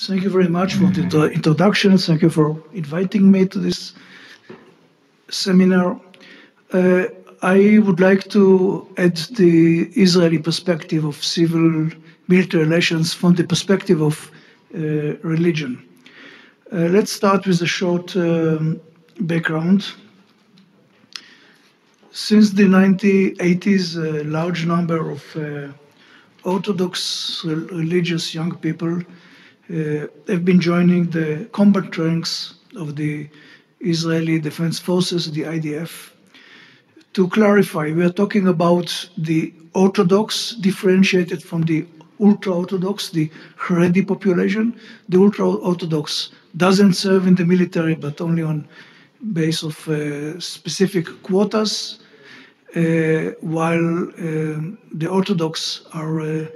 Thank you very much for the introduction. Thank you for inviting me to this seminar. I would like to add the Israeli perspective of civil military relations from the perspective of religion. Let's start with a short background. Since the 1980s, a large number of Orthodox religious young people have been joining the combat ranks of the Israeli Defense Forces, the IDF. To clarify, we are talking about the Orthodox differentiated from the ultra-Orthodox, the Haredi population. The ultra-Orthodox doesn't serve in the military, but only on base of specific quotas, while the Orthodox are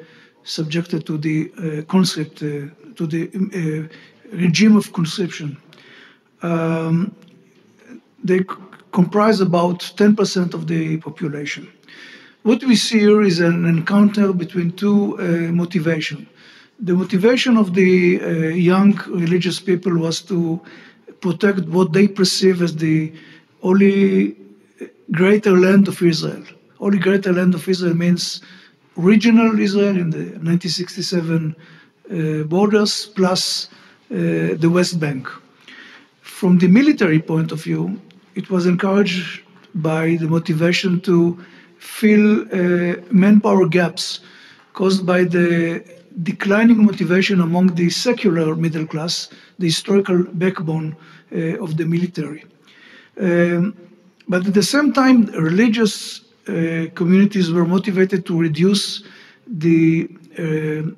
subjected to the conscript, to the regime of conscription. They comprise about 10% of the population. What we see here is an encounter between two motivations. The motivation of the young religious people was to protect what they perceive as the only greater land of Israel. Only greater land of Israel means regional Israel in the 1967 borders plus the West Bank. From the military point of view, it was encouraged by the motivation to fill manpower gaps caused by the declining motivation among the secular middle class, the historical backbone of the military. But at the same time, religious communities were motivated to reduce the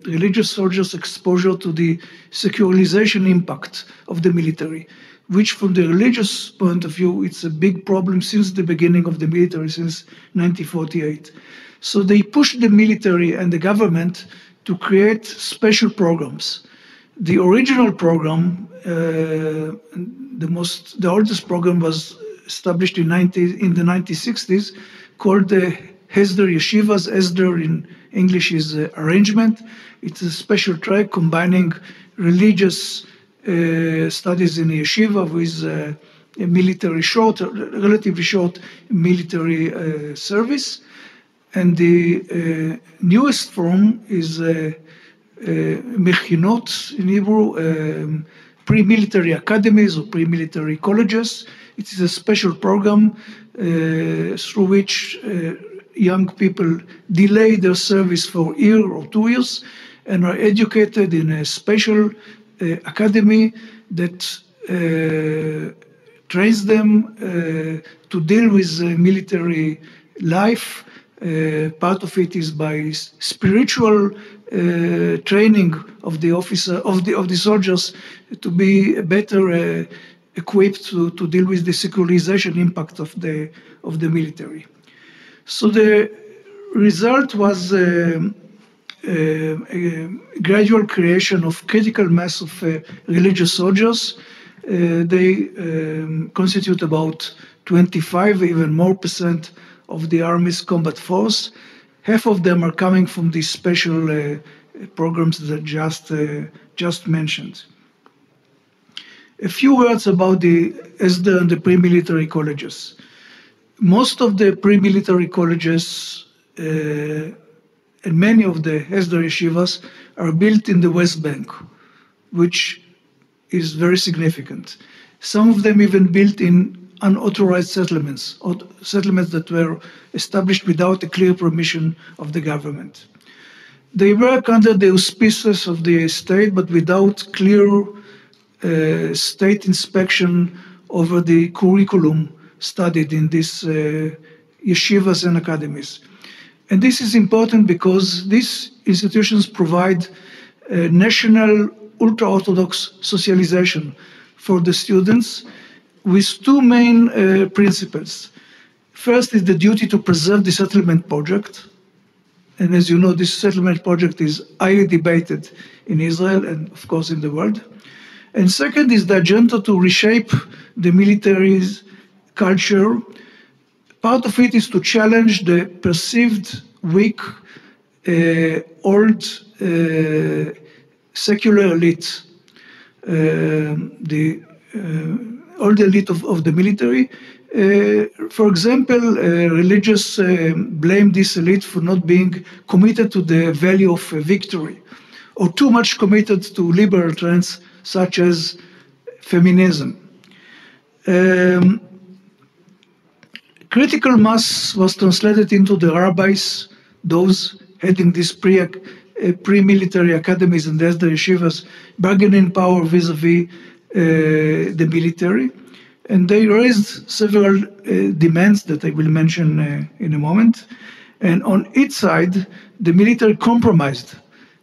religious soldiers' exposure to the secularization impact of the military, which from the religious point of view, it's a big problem since the beginning of the military, since 1948. So they pushed the military and the government to create special programs. The original program, the oldest program was established in the 1960s, called the Hesder Yeshivas. Hesder in English is arrangement. It's a special track combining religious studies in yeshiva with a military relatively short military service. And the newest form is Mechinot in Hebrew, pre-military academies or pre-military colleges. It is a special program through which young people delay their service for a year or 2 years and are educated in a special academy that trains them to deal with military life. Part of it is by spiritual training of the officer of the soldiers to be better equipped to deal with the secularization impact of the military. So the result was a gradual creation of critical mass of religious soldiers. They constitute about 25, even more % of the Army's combat force. Half of them are coming from these special programs that just mentioned. A few words about the Hesder and the pre-military colleges. Most of the pre-military colleges and many of the Hesder yeshivas are built in the West Bank, which is very significant. Some of them even built in unauthorized settlements, or settlements that were established without a clear permission of the government. They work under the auspices of the state, but without clear state inspection over the curriculum studied in these yeshivas and academies. And this is important because these institutions provide national ultra-Orthodox socialization for the students with two main principles. First is the duty to preserve the settlement project. And as you know, this settlement project is highly debated in Israel and, of course, in the world. And second is the agenda to reshape the military's culture. Part of it is to challenge the perceived weak, old, secular elite all the elite of the military. For example, religious blame this elite for not being committed to the value of victory, or too much committed to liberal trends such as feminism. Critical mass was translated into the rabbis, those heading these pre-military academies and as the yeshivas, bargaining power vis-a-vis the military. And they raised several demands that I will mention in a moment. And on its side, the military compromised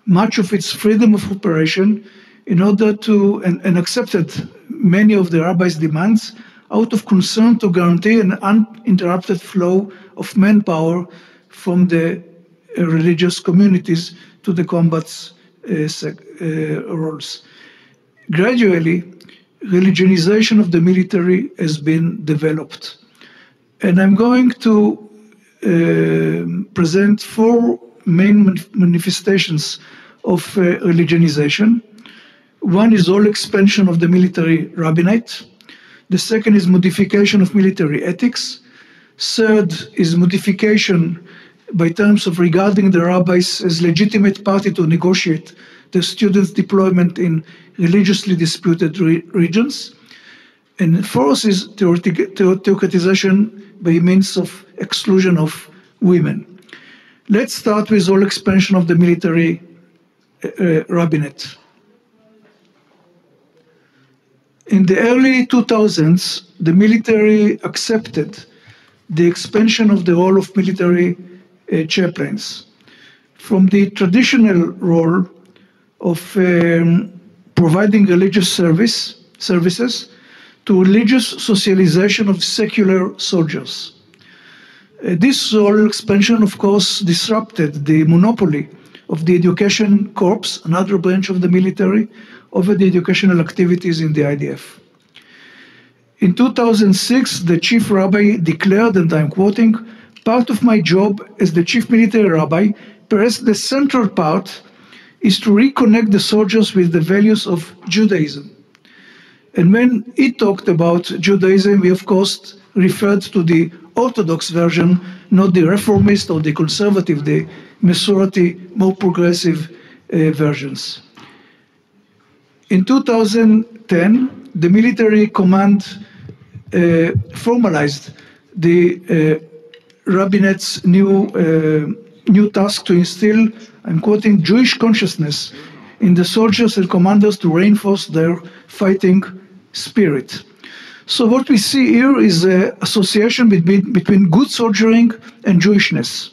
much of its freedom of operation in order to, and accepted many of the rabbis' demands out of concern to guarantee an uninterrupted flow of manpower from the religious communities to the combat roles. Gradually, religionization of the military has been developed. And I'm going to present four main manifestations of religionization. One is all expansion of the military rabbinate. The second is modification of military ethics. Third is modification by terms of regarding the rabbis as legitimate party to negotiate the students' deployment in religiously disputed regions. And fourth is theocratization by means of exclusion of women. Let's start with all expansion of the military rabbinate. In the early 2000s, the military accepted the expansion of the role of military chaplains from the traditional role of providing religious services to religious socialization of secular soldiers. This role expansion, of course, disrupted the monopoly of the education corps, another branch of the military, over the educational activities in the IDF. In 2006, the chief rabbi declared, and I'm quoting, "Part of my job as the chief military rabbi, perhaps the central part, is to reconnect the soldiers with the values of Judaism." And when he talked about Judaism, we of course referred to the Orthodox version, not the reformist or the conservative, the Masorti, more progressive versions. In 2010, the military command formalized the rabbinate's new task to instill, I'm quoting, Jewish consciousness in the soldiers and commanders to reinforce their fighting spirit. So what we see here is an association between good soldiering and Jewishness.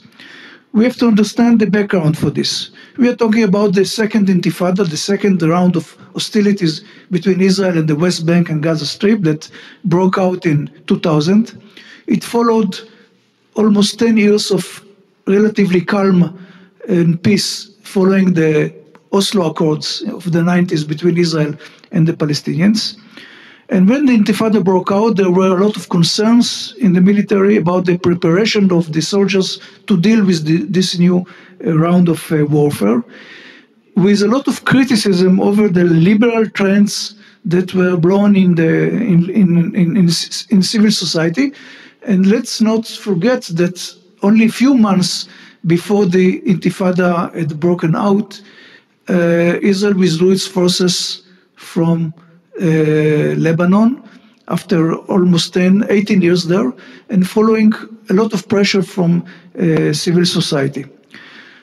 We have to understand the background for this. We are talking about the second intifada, the second round of hostilities between Israel and the West Bank and Gaza Strip that broke out in 2000. It followed almost 10 years of relatively calm and peace following the Oslo Accords of the 90s between Israel and the Palestinians. And when the Intifada broke out, there were a lot of concerns in the military about the preparation of the soldiers to deal with this new round of warfare, with a lot of criticism over the liberal trends that were blown in civil society. And let's not forget that only a few months before the Intifada had broken out, Israel withdrew its forces from Lebanon after almost 18 years there, and following a lot of pressure from civil society.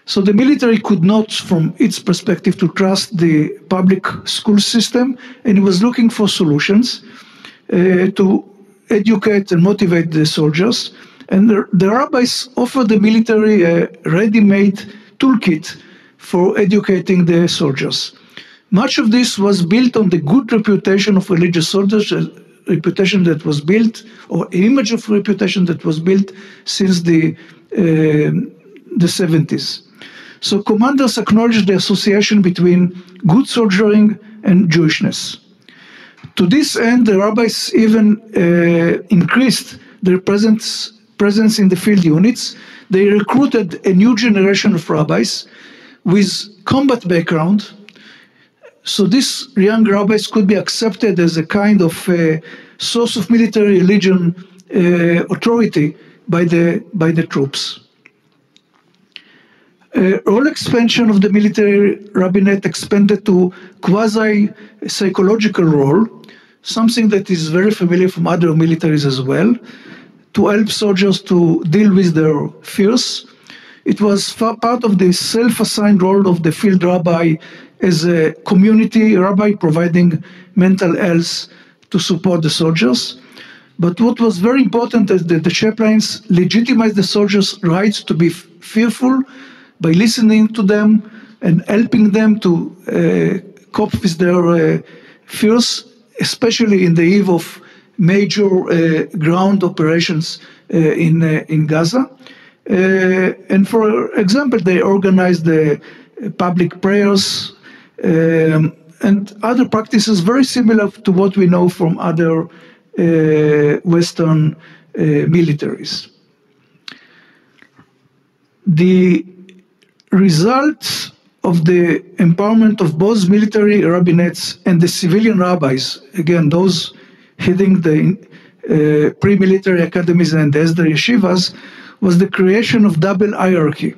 So the military could not, from its perspective, to trust the public school system, and it was looking for solutions to educate and motivate the soldiers. And the rabbis offered the military a ready-made toolkit for educating the soldiers. Much of this was built on the good reputation of religious soldiers, a reputation that was built, or an image of reputation that was built since the 70s. So commanders acknowledged the association between good soldiering and Jewishness. To this end, the rabbis even increased their presence in the field units. They recruited a new generation of rabbis with combat background, So these young rabbis could be accepted as a kind of source of military religion authority by the troops. Role expansion of the military rabbinate expanded to quasi-psychological role, something that is very familiar from other militaries as well, to help soldiers to deal with their fears. It was part of the self-assigned role of the field rabbi as a community rabbi providing mental health to support the soldiers. But what was very important is that the chaplains legitimized the soldiers' rights to be fearful by listening to them and helping them to cope with their fears, especially in the eve of major ground operations in Gaza. And for example, they organized the public prayers and other practices very similar to what we know from other Western militaries. The result of the empowerment of both military rabbinates and the civilian rabbis, again, those heading the pre-military academies and the Esder yeshivas, was the creation of double hierarchy.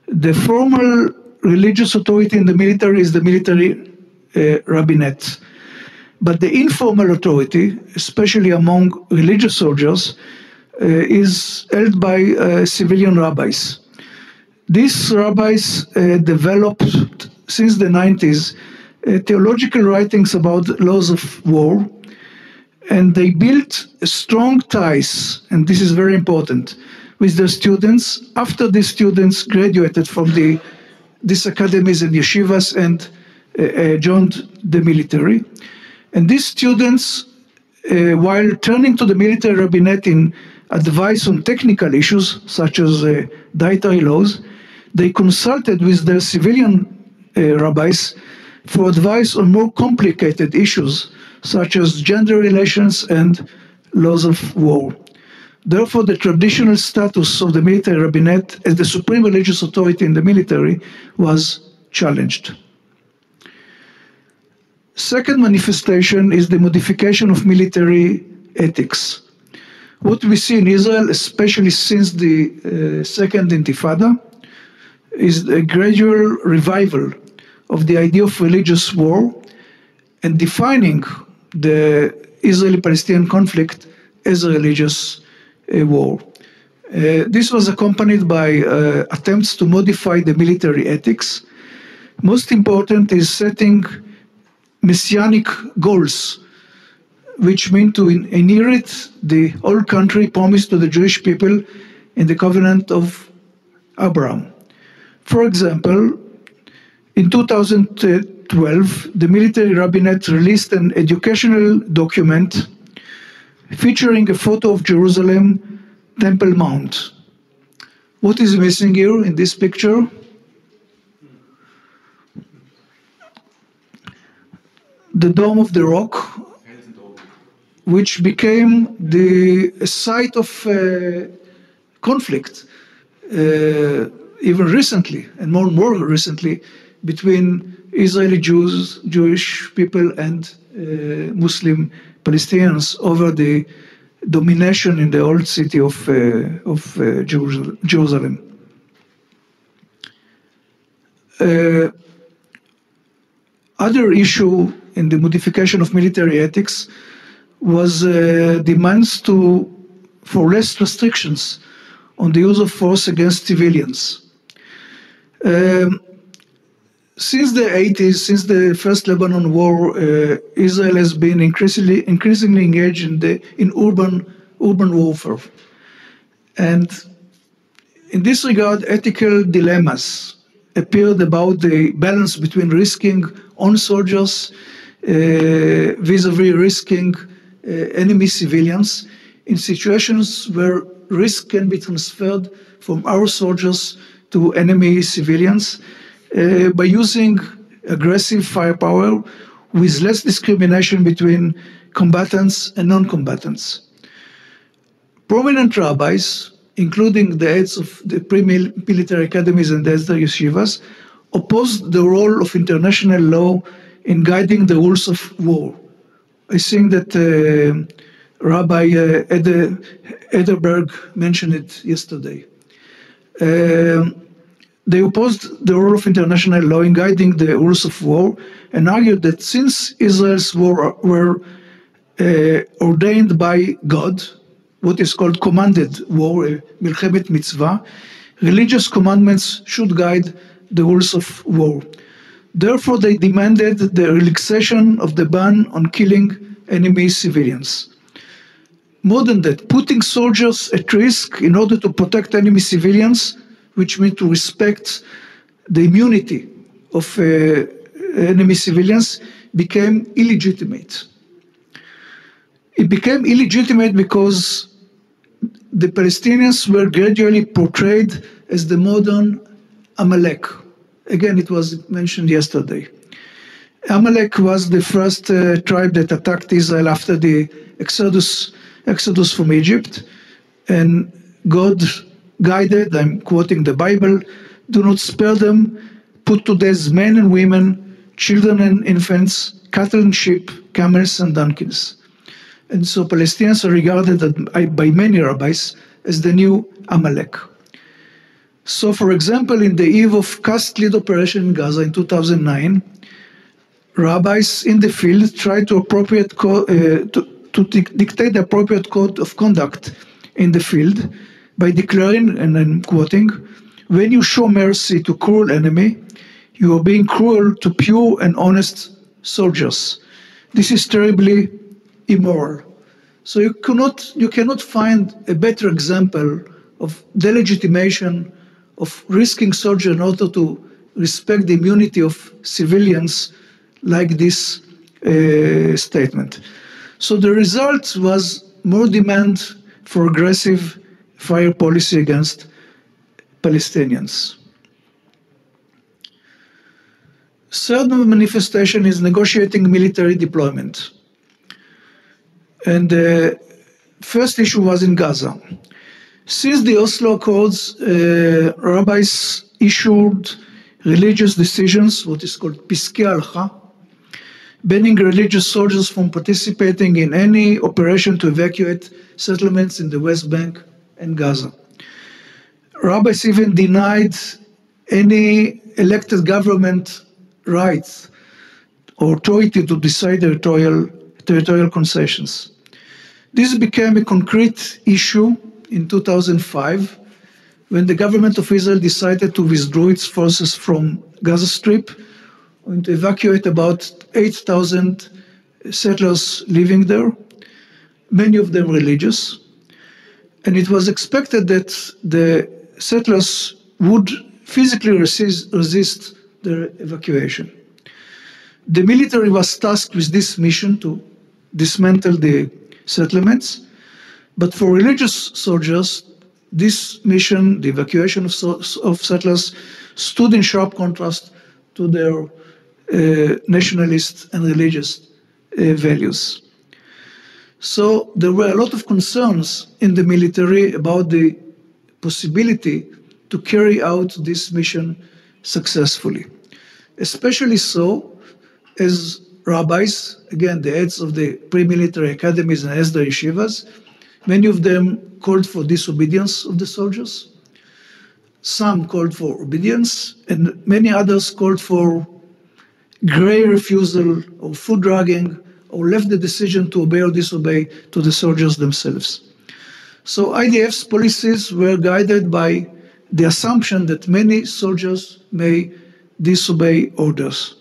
The formal religious authority in the military is the military rabbinate. But the informal authority, especially among religious soldiers, is held by civilian rabbis. These rabbis developed, since the 90s, theological writings about laws of war, and they built strong ties, and this is very important, with their students after the students graduated from these academies and yeshivas and joined the military. And these students, while turning to the military rabbinate in advice on technical issues, such as dietary laws, they consulted with their civilian rabbis for advice on more complicated issues, such as gender relations and laws of war. Therefore, the traditional status of the military rabbinate as the supreme religious authority in the military was challenged. Second manifestation is the modification of military ethics. What we see in Israel, especially since the Second Intifada, is a gradual revival of the idea of religious war and defining the Israeli-Palestinian conflict as a religious war. This was accompanied by attempts to modify the military ethics. Most important is setting messianic goals, which mean to inherit the whole country promised to the Jewish people in the covenant of Abraham. For example, in 2012, the military rabbinate released an educational document featuring a photo of Jerusalem Temple Mount. What is missing here in this picture? The Dome of the Rock, which became the site of conflict, even recently, and more recently, between Israeli Jews, Jewish people, and Muslim Palestinians over the domination in the old city of Jerusalem. Other issue in the modification of military ethics was demands for less restrictions on the use of force against civilians. Since the 80s, since the first Lebanon war, Israel has been increasingly engaged in urban warfare. And in this regard, ethical dilemmas appeared about the balance between risking own soldiers vis-a-vis risking enemy civilians in situations where risk can be transferred from our soldiers to enemy civilians by using aggressive firepower with less discrimination between combatants and non-combatants. Prominent rabbis, including the heads of the pre-military academies and the Esder yeshivas, opposed the role of international law in guiding the rules of war. I think that Rabbi Ederberg mentioned it yesterday. They opposed the role of international law in guiding the rules of war and argued that since Israel's war were ordained by God, what is called commanded war, milchemet mitzvah, religious commandments should guide the rules of war. Therefore, they demanded the relaxation of the ban on killing enemy civilians. More than that, putting soldiers at risk in order to protect enemy civilians, which means to respect the immunity of enemy civilians, became illegitimate. It became illegitimate because the Palestinians were gradually portrayed as the modern Amalek. Again, it was mentioned yesterday. Amalek was the first tribe that attacked Israel after the Exodus from Egypt, and God guided, I'm quoting the Bible, do not spare them, put to death men and women, children and infants, cattle and sheep, camels and donkeys. And so Palestinians are regarded by many rabbis as the new Amalek. So, for example, in the eve of caste-led operation in Gaza in 2009, rabbis in the field tried to dictate the appropriate code of conduct in the field by declaring, and I'm quoting, when you show mercy to cruel enemy, you are being cruel to pure and honest soldiers. This is terribly immoral. So you cannot find a better example of delegitimation of risking soldiers in order to respect the immunity of civilians like this statement. So the result was more demand for aggressive fire policy against Palestinians. Third manifestation is negotiating military deployment. And the first issue was in Gaza. Since the Oslo Accords, rabbis issued religious decisions, what is called Piskei Halakha, banning religious soldiers from participating in any operation to evacuate settlements in the West Bank and Gaza. Rabbis even denied any elected government rights or authority to decide territorial concessions. This became a concrete issue in 2005 when the government of Israel decided to withdraw its forces from Gaza Strip and to evacuate about 8,000 settlers living there, many of them religious. And it was expected that the settlers would physically resist their evacuation. The military was tasked with this mission to dismantle the settlements, but for religious soldiers, this mission, the evacuation of settlers, stood in sharp contrast to their nationalist and religious values. So there were a lot of concerns in the military about the possibility to carry out this mission successfully, especially so as rabbis, again, the heads of the pre-military academies and Hesder yeshivas, many of them called for disobedience of the soldiers. Some called for obedience, and many others called for gray refusal or food dragging, or left the decision to obey or disobey to the soldiers themselves. So IDF's policies were guided by the assumption that many soldiers may disobey orders.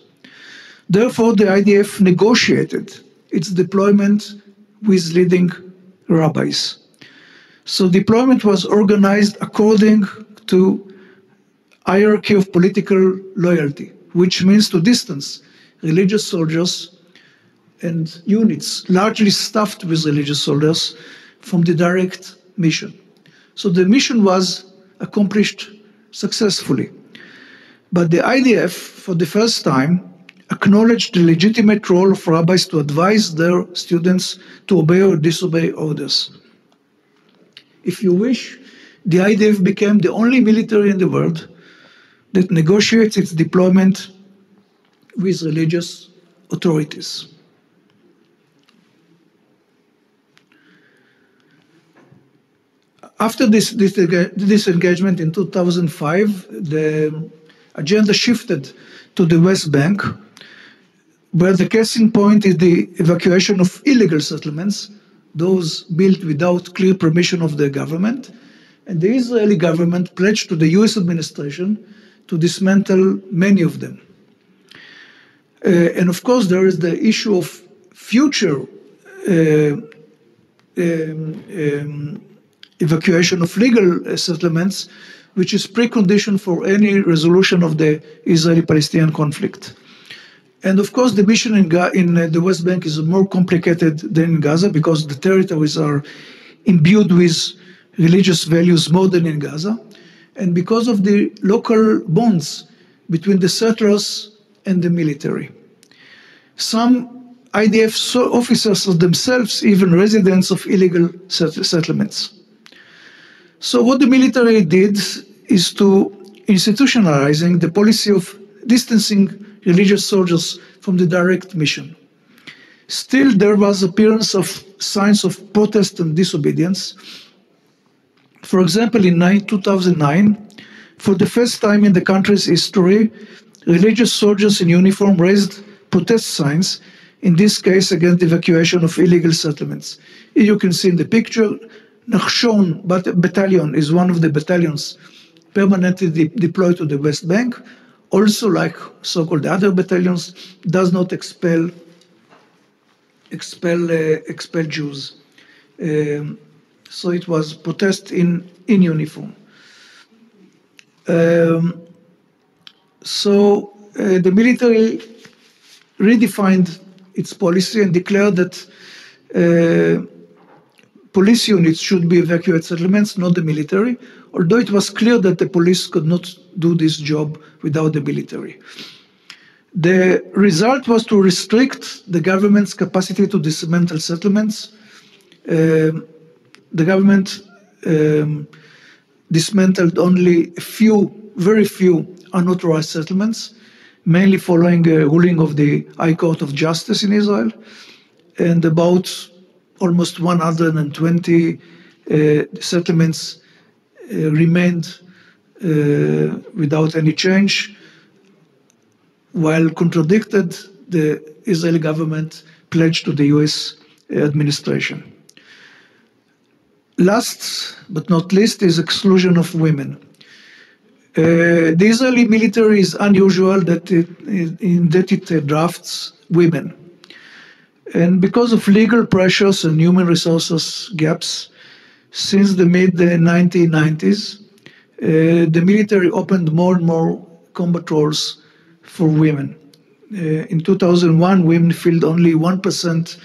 Therefore, the IDF negotiated its deployment with leading rabbis. So deployment was organized according to hierarchy of political loyalty, which means to distance religious soldiers and units largely staffed with religious soldiers from the direct mission. So the mission was accomplished successfully. But the IDF, for the first time, acknowledged the legitimate role of rabbis to advise their students to obey or disobey orders. If you wish, the IDF became the only military in the world that negotiates its deployment with religious authorities. After this disengagement in 2005, the agenda shifted to the West Bank, where the casing point is the evacuation of illegal settlements, those built without clear permission of the government. And the Israeli government pledged to the US administration to dismantle many of them. And of course, there is the issue of future evacuation of legal settlements, which is precondition for any resolution of the Israeli-Palestinian conflict. And of course, the mission in the West Bank is more complicated than in Gaza because the territories are imbued with religious values more than in Gaza, and because of the local bonds between the settlers and the military. Some IDF officers are themselves even residents of illegal settlements. So what the military did is to institutionalizing the policy of distancing religious soldiers from the direct mission. Still, there was appearance of signs of protest and disobedience. For example, in 2009, for the first time in the country's history, religious soldiers in uniform raised protest signs, in this case against the evacuation of illegal settlements. Here you can see in the picture, Nachshon battalion is one of the battalions permanently deployed to the West Bank. Also, like so-called other battalions, does not expel Jews. So it was protest in uniform. So the military redefined its policy and declared that police units should be evacuated settlements, not the military, although it was clear that the police could not do this job without the military. The result was to restrict the government's capacity to dismantle settlements. The government dismantled only very few unauthorized settlements, mainly following a ruling of the High Court of Justice in Israel, and about almost 120 settlements remained without any change, while contradicted the Israeli government pledge to the US administration. Last but not least is exclusion of women. The Israeli military is unusual in that it drafts women. And because of legal pressures and human resources gaps, since the mid-1990s, the military opened more and more combat roles for women. In 2001, women filled only 1%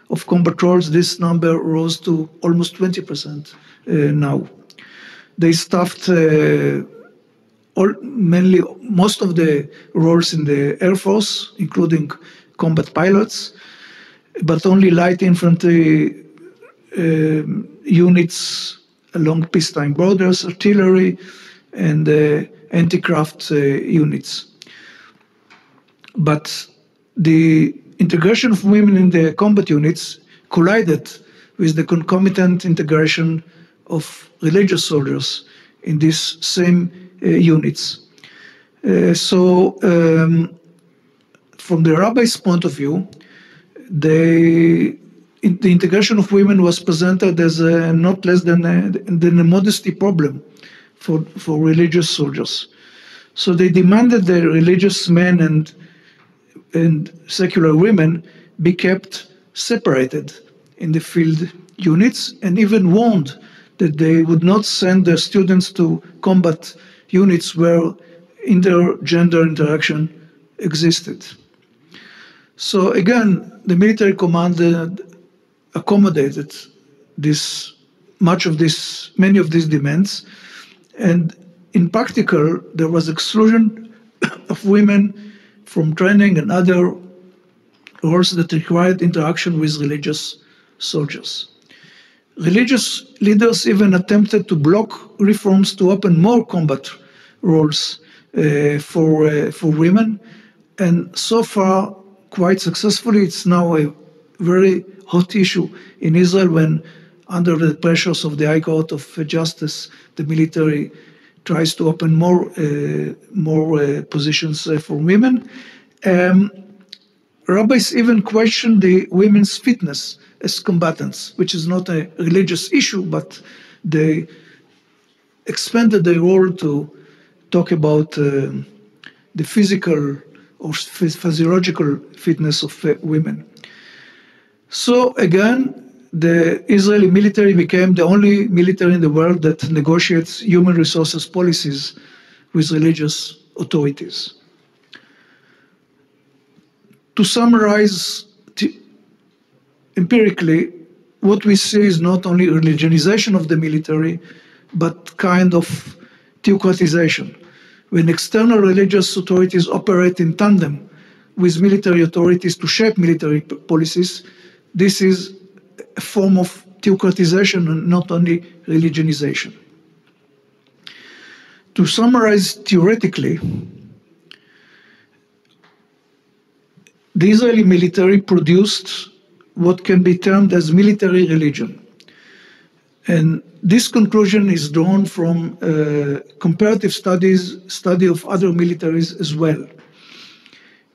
of combat roles. This number rose to almost 20% now. They staffed most of the roles in the Air Force, including combat pilots, but only light infantry units along peacetime borders, artillery, and anti-craft units. But the integration of women in the combat units collided with the concomitant integration of religious soldiers in these same units. From the rabbi's point of view, the integration of women was presented as not less than a modesty problem for religious soldiers. So they demanded the religious men and secular women be kept separated in the field units, and even warned that they would not send their students to combat units where intergender interaction existed. So again, the military command accommodated many of these demands, and in practical, there was exclusion of women from training and other roles that required interaction with religious soldiers. Religious leaders even attempted to block reforms to open more combat roles for women, and so far quite successfully. It's now a very hot issue in Israel when, under the pressures of the High Court of Justice, the military tries to open more positions for women. Rabbis even question the women's fitness as combatants, which is not a religious issue, but they expanded their role to talk about the physical or physiological fitness of women. So again, the Israeli military became the only military in the world that negotiates human resources policies with religious authorities. To summarize empirically, what we see is not only religionization of the military, but kind of theocratization. When external religious authorities operate in tandem with military authorities to shape military policies, this is a form of theocratization and not only religionization. To summarize theoretically, the Israeli military produced what can be termed as military religion. And this conclusion is drawn from comparative study of other militaries as well.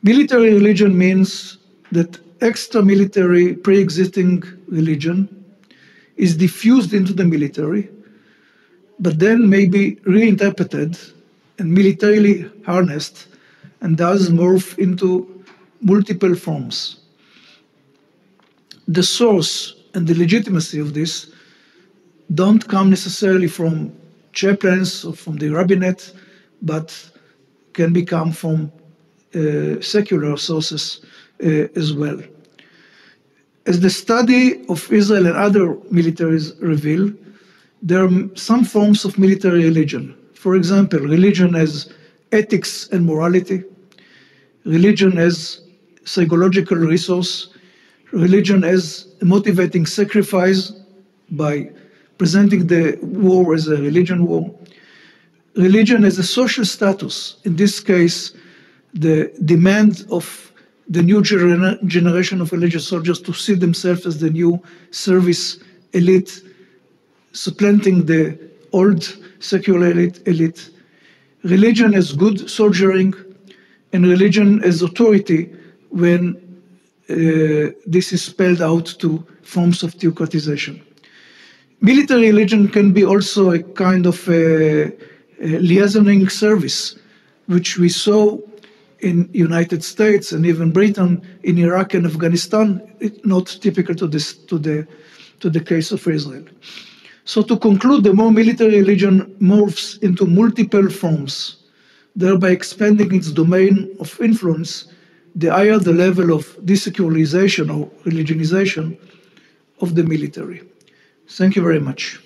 Military religion means that extra-military pre-existing religion is diffused into the military, but then may be reinterpreted and militarily harnessed and thus morph into multiple forms. The source and the legitimacy of this don't come necessarily from chaplains or from the rabbinate, but can become from secular sources as well. As the study of Israel and other militaries reveal, there are some forms of military religion. For example, religion as ethics and morality, religion as psychological resource, religion as motivating sacrifice by presenting the war as a religion war, religion as a social status, in this case, the demand of the new generation of religious soldiers to see themselves as the new service elite, supplanting the old secular elite, religion as good soldiering, and religion as authority when this is spelled out to forms of theocratization. Military religion can be also a kind of a liaisoning service, which we saw in United States and even Britain, in Iraq and Afghanistan. It's not typical to the case of Israel. So to conclude, the more military religion morphs into multiple forms, thereby expanding its domain of influence, the higher the level of desecularization or religionization of the military. Thank you very much.